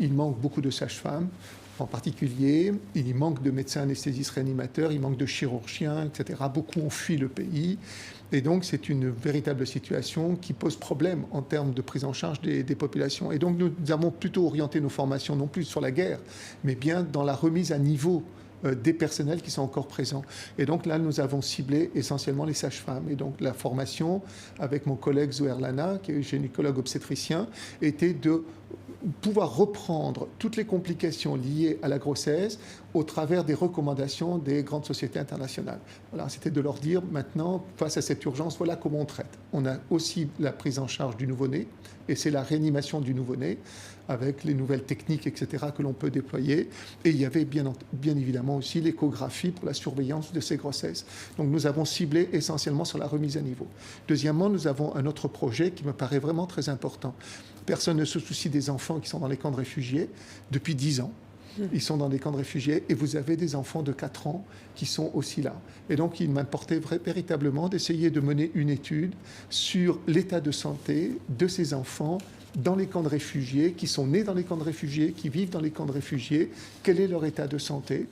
il manque beaucoup de sages-femmes. En particulier, il manque de médecins anesthésistes réanimateurs, il manque de chirurgiens, etc. Beaucoup ont fui le pays. Et donc, c'est une véritable situation qui pose problème en termes de prise en charge des populations. Et donc, nous avons plutôt orienté nos formations non plus sur la guerre, mais bien dans la remise à niveau des personnels qui sont encore présents. Et donc là, nous avons ciblé essentiellement les sages-femmes. Et donc la formation avec mon collègue Zouher Lana, qui est gynécologue obstétricien, était de pouvoir reprendre toutes les complications liées à la grossesse au travers des recommandations des grandes sociétés internationales. Voilà, c'était de leur dire maintenant, face à cette urgence, voilà comment on traite. On a aussi la prise en charge du nouveau-né, et c'est la réanimation du nouveau-né, avec les nouvelles techniques, etc., que l'on peut déployer. Et il y avait bien évidemment aussi l'échographie pour la surveillance de ces grossesses. Donc nous avons ciblé essentiellement sur la remise à niveau. Deuxièmement, nous avons un autre projet qui me paraît vraiment très important. Personne ne se soucie des enfants qui sont dans les camps de réfugiés depuis 10 ans. Ils sont dans des camps de réfugiés et vous avez des enfants de 4 ans qui sont aussi là. Et donc, il m'importait véritablement d'essayer de mener une étude sur l'état de santé de ces enfants dans les camps de réfugiés, qui sont nés dans les camps de réfugiés, qui vivent dans les camps de réfugiés, quel est leur état de santé.